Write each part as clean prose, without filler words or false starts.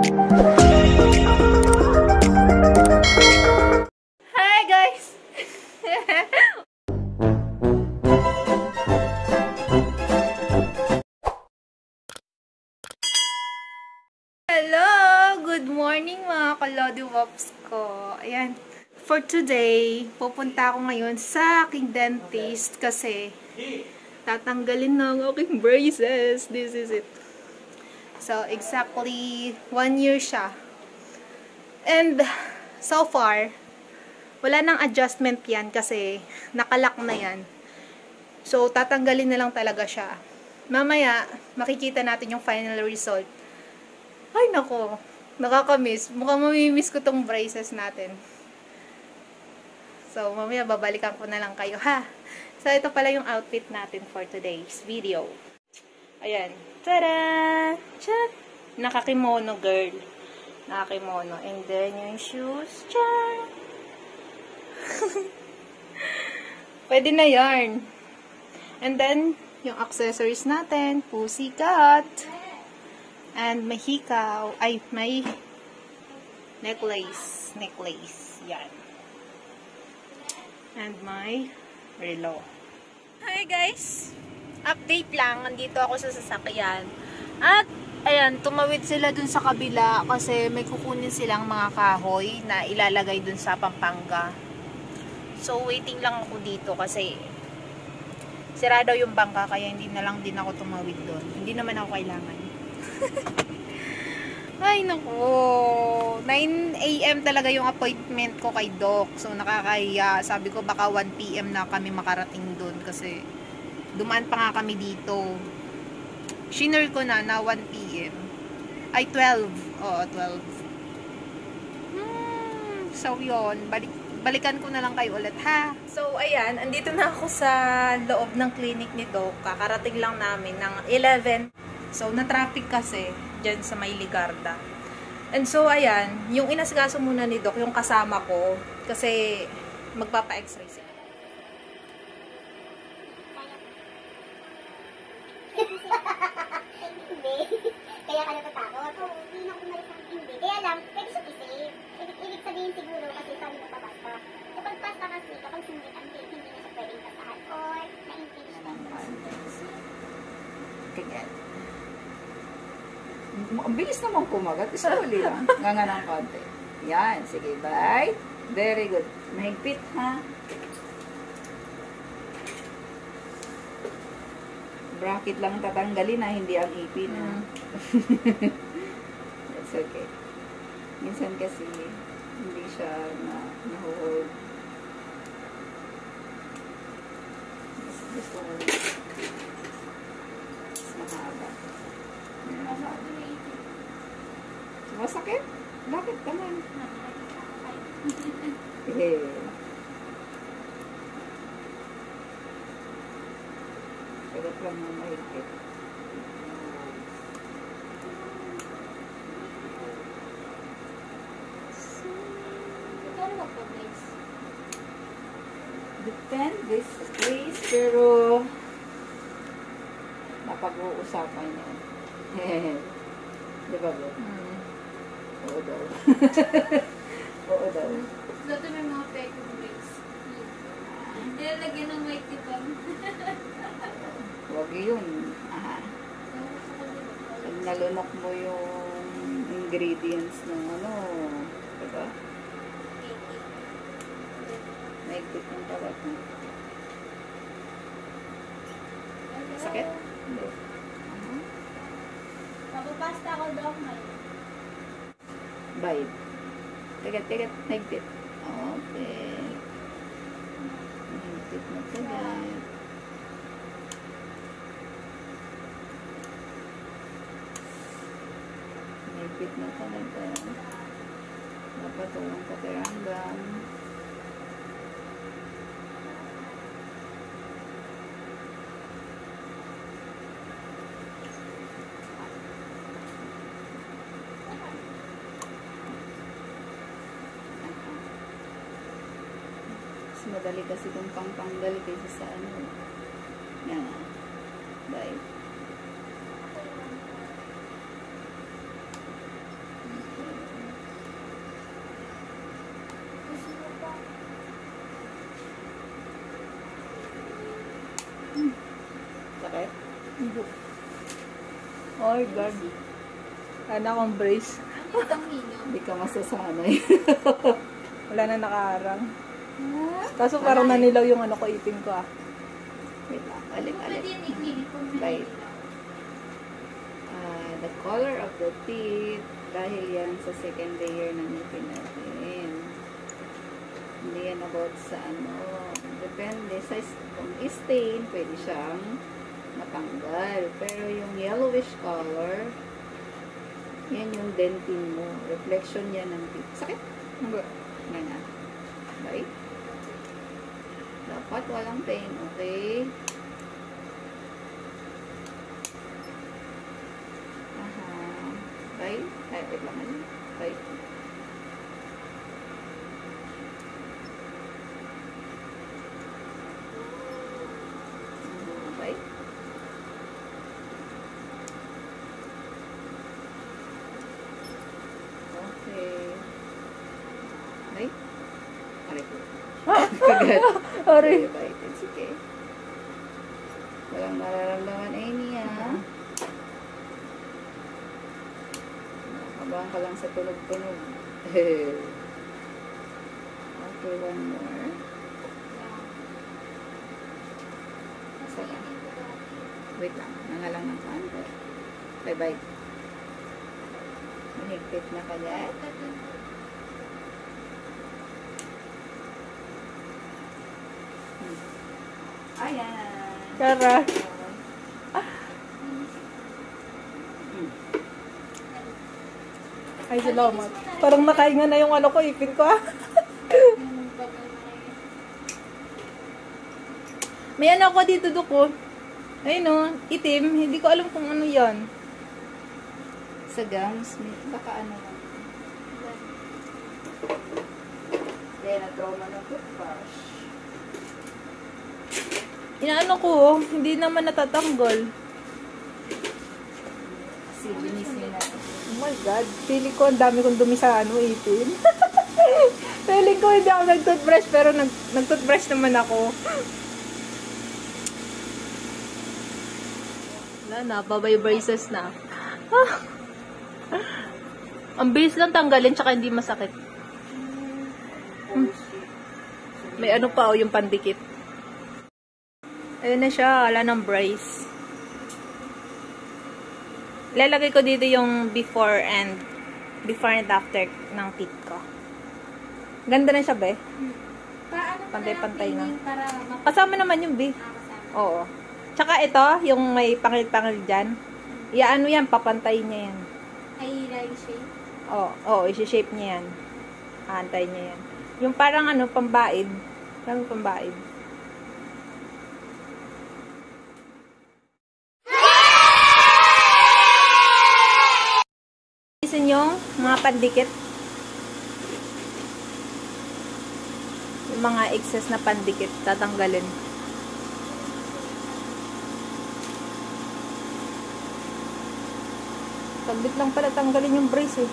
Hi guys! Hello! Good morning mga kalodiwops ko. Ayan. For today, pupunta ako ngayon sa aking dentist kasi tatanggalin na ang aking braces. This is it. So, exactly 1 year siya. And, so far, wala nang adjustment yan kasi nakalak na yan. So, tatanggalin na lang talaga siya. Mamaya, makikita natin yung final result. Ay, nako. Nakakamiss. Mukhang mamimiss ko tong braces natin. So, mamaya babalikan ko na lang kayo, ha? So, ito pala yung outfit natin for today's video. Ayan. Tada! Tcha! Nakakimono, girl. Nakakimono. And then, yung shoes. Tcha! Pwede na yarn. And then, yung accessories natin. Pussycat. And may hikaw. Ay, may necklace. Necklace. Yan. And my relo. Hi guys! Update lang. Nandito ako sa sasakyan. At, ayan, tumawid sila dun sa kabila kasi may kukunin silang mga kahoy na ilalagay dun sa Pampanga. So, waiting lang ako dito kasi sira daw yung bangka kaya hindi na lang din ako tumawid dun. Hindi naman ako kailangan. Ay, naku. 9 AM talaga yung appointment ko kay Doc. So, nakakahiya. Sabi ko, baka 1 PM na kami makarating dun kasi dumaan pa nga kami dito. Shinner ko na 1 PM. Ay, 12. Oo, 12. So, yun. Balikan ko na lang kayo ulit, ha? So, ayan. Andito na ako sa loob ng clinic ni Doc. Kakarating lang namin ng 11. So, na-traffic kasi dyan sa may Ligarda. And so, ayan. Yung inasikaso muna ni Doc, yung kasama ko. Kasi, magpapa-x-ray sila. Hindi. Kaya ka natatakot? Oo, hindi na kumalit ang hindi. Kaya lang, pwede siya i-save. Ibig sabihin siguro kasi sabi mo papasta. Kapag pasta kasi, kapag sundin ang tape, hindi na siya pwedeng pastahan. Or, na-impeach na. Kaya, ang bilis naman kumagat. Slowly lang. Nga ng konti. Yan. Sige, bye. Very good. Mahigpit, ha? Bracket lang tatanggalin na, hindi ang ipin. That's okay. Minsan kasi, hindi siya nahuhold. Gusto ko mahaba. Masakit? Bakit naman? Sagat lang mo mahigpit. Magkano magpa-place? Depende sa place, pero napag-uusapan yan. Di ba ba? Oo daw. Oo daw. Dito may mga pekong bricks. Nilalagyan ng mic dito. Huwag yun. Aha. Pag nalunok mo yung ingredients ng ano, diba? Naigpit ng talat mo. Sakit? Hindi. Mapapasta ako daw ngayon. Bite. Tigat, naigpit. Okay. Naigpit na tigat. Naigpit na talaga. Dapat walang katiranggan. Madali kasi kung pang-tanggal kaysa sa ano. Yan. Bye. dugo. Oh my God. Ano akong brace? Hindi ka masasanay. Wala na nakaharang. Kaso parang nanilaw yung ano ko, ipin ko ah. Wait lang. Alip. Bite. The color of the teeth. Dahil yan sa second layer ng ngipin natin. Hindi yan about sa ano. Depende sa kung stain, pwede siyang matanggal. Pero yung yellowish color, yan yung dentin mo. Reflection yan ng teeth. Sakit? Yan na. Bite. Dapat walang pain, okay? Bite. Ay, wait lang. Bite. Bite. Okay. Bite. Aray ko. Kagat. Aray. Bite. It's okay. Walang nararamdaman ay niya. Abang ka lang sa tunog-tunog. Okay, one more. Saka. Wait lang. Nangalang ng kanto. Bye-bye. Mahigpit na kaya. Ayan. Tara. Ay, salamat. Parang nakainga na yung ano ko, ipin ko ah. May ano ako dito, duko. Ayun o, itim. Hindi ko alam kung ano yan. Sa gums, baka ano lang. Kaya na-trauma ng toothbrush. Inaano ko, hindi naman natatanggol. Kasi binis niya natin. Oh my God. Feeling ko ang dami kong dumi sa ano, ipin. Feeling ko hindi ako nag-toothbrush, pero nag-toothbrush naman ako. Wala na, babay braces na. Ang bilis lang tanggalin, tsaka hindi masakit. May ano pa, yung pandikit. Ayun na siya, wala ng brace. Lalagay ko dito yung before and after ng teeth ko. Ganda na siya, be. Pantay-pantay na. Kasama naman yung be. Oo. Tsaka ito, yung may pangil-pangil dyan. Ano yan, papantay niya yan. Ay, shape? Oo, isi-shape niya yan. Aantay niya yan. Yung parang ano, pambaid. Parang pambaid. Yung mga pandikit, yung mga excess na pandikit tatanggalin. Saglit lang pala tanggalin yung brace eh.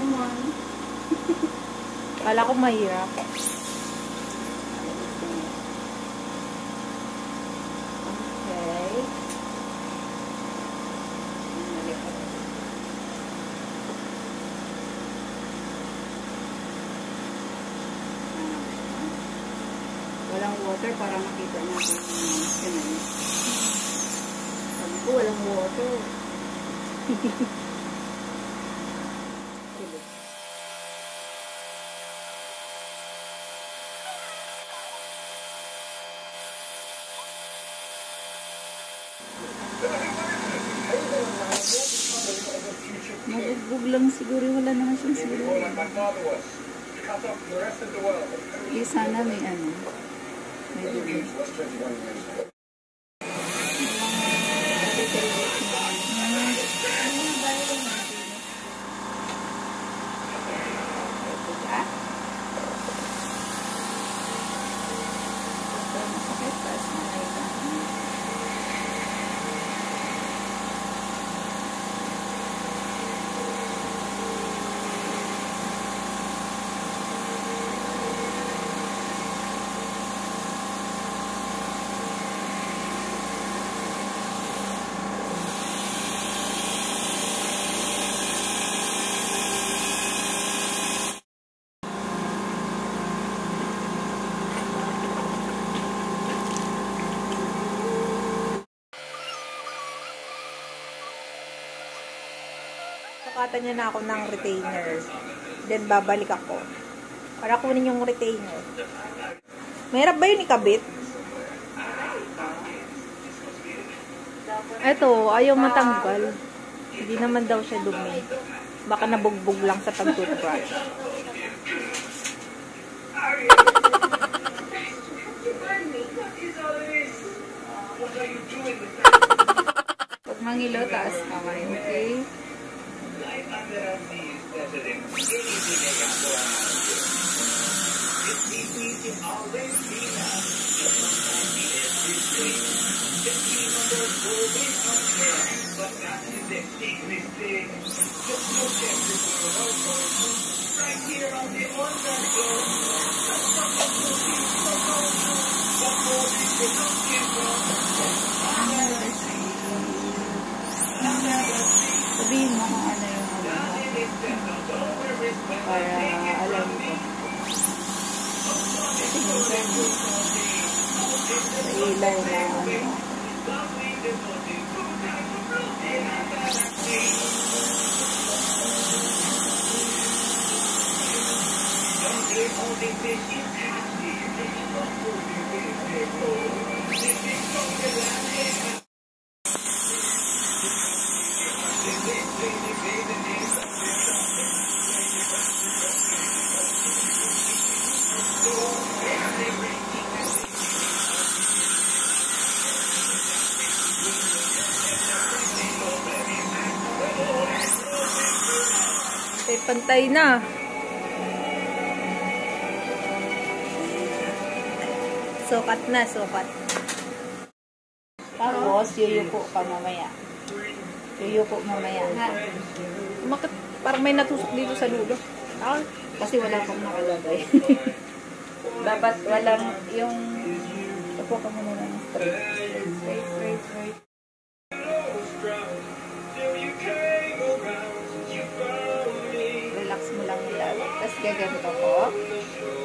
Naman. Kala ko mahirap. Okay. Walang water para makita natin yung skin. Sabi ko, walang water. Mabugbog lang siguro. Wala naman siyang siguro. Di sana may ano. May dugo. Sukatan niya na ako ng retainer. Then, babalik ako. Para kunin yung retainer. Mahirap ba yun ikabit? Eto, ayaw matanggal. Hindi naman daw siya dumi. Baka nabugbog lang sa pag-toothbrush. Pag mangilo, taas kamay, okay? Sabihin mo kung ano yung para alam ko. Sa ilaw na ano. Okay, pantay na. Sukat na, sukat. Tapos, yuyuko ka mamaya. Yuyuko mamaya, ha? Bakit parang may natusok dito sa dulo? Kasi wala pang nakalagay. Dapat walang yung... Upo ka muna ng straight. Straight. Relax mo lang yung lalo. Tapos gaganto ko.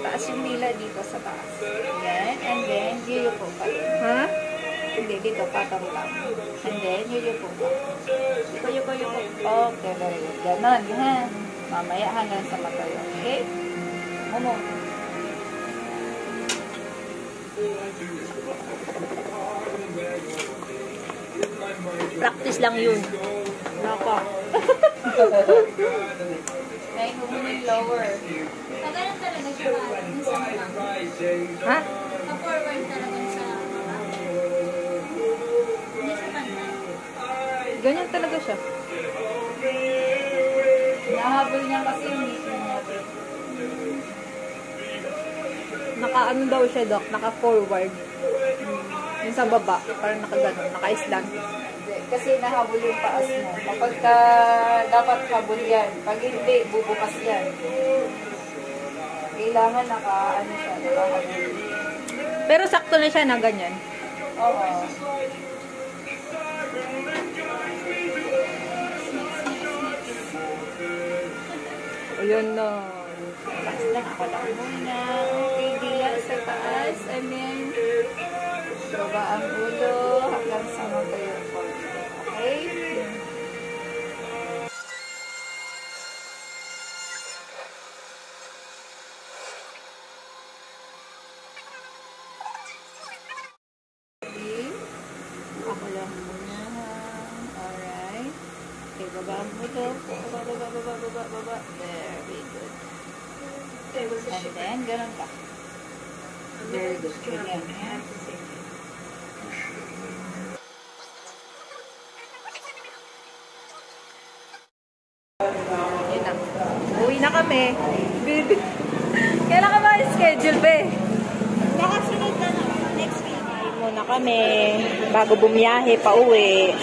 Taas yung dila dito sa taas. Yan. And then, yuyuko ka. Ha? Hindi, dito, patong lang. And then, yuyuko ka. Yuko. Okay, very good. Ganon, ha? Mamaya hanggang sa mata yun. Okay? Momo. Practice lang yun. Naka. May humunin lower. Tagalan talaga siya sa Ha? pa-forward talaga sa hindi sa pantay. Ganyan talaga siya. Nahabol niya kasi yung meeting natin. Naka-ano daw siya, Doc? Naka-forward. Yung sa baba. Parang naka-ganon. Naka-island. Kasi nahabol yung taas mo. Kapag dapat habol yan. Pag hindi, bubukas yan. Kailangan naka-ano siya, nakahabol. Pero sakto na siya na ganyan. Oo. Ayun na. Relax lang. Ako lang muna. Okay, dila sa taas. And then, baba ang ulo hanggang sa mata yung konti. Okay? Ako lang muna. Alright. Okay, baba ang ulo. Baba. Very good. And then, ganun ka. Very good. Ganyan. Yun na. Uwi na kami. Kailan ka ba schedule, be? Nakasunod na naman. Next week. Uwi muna kami. Bago bumiyahe pa uwi.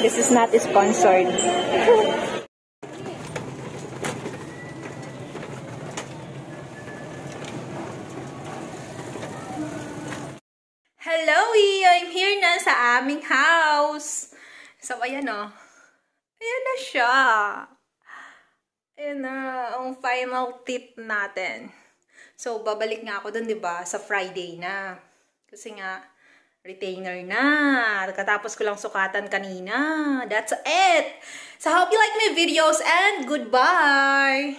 This is not sponsored. Hello, I'm here na sa aming house. So, ayan o. Ayan na siya. Ayan na ang final tip natin. So, babalik nga ako dun, diba? Sa Friday na. Kasi nga, Retainer na. Katapos ko lang sukatan kanina. That's it. So, hope you like my videos and goodbye!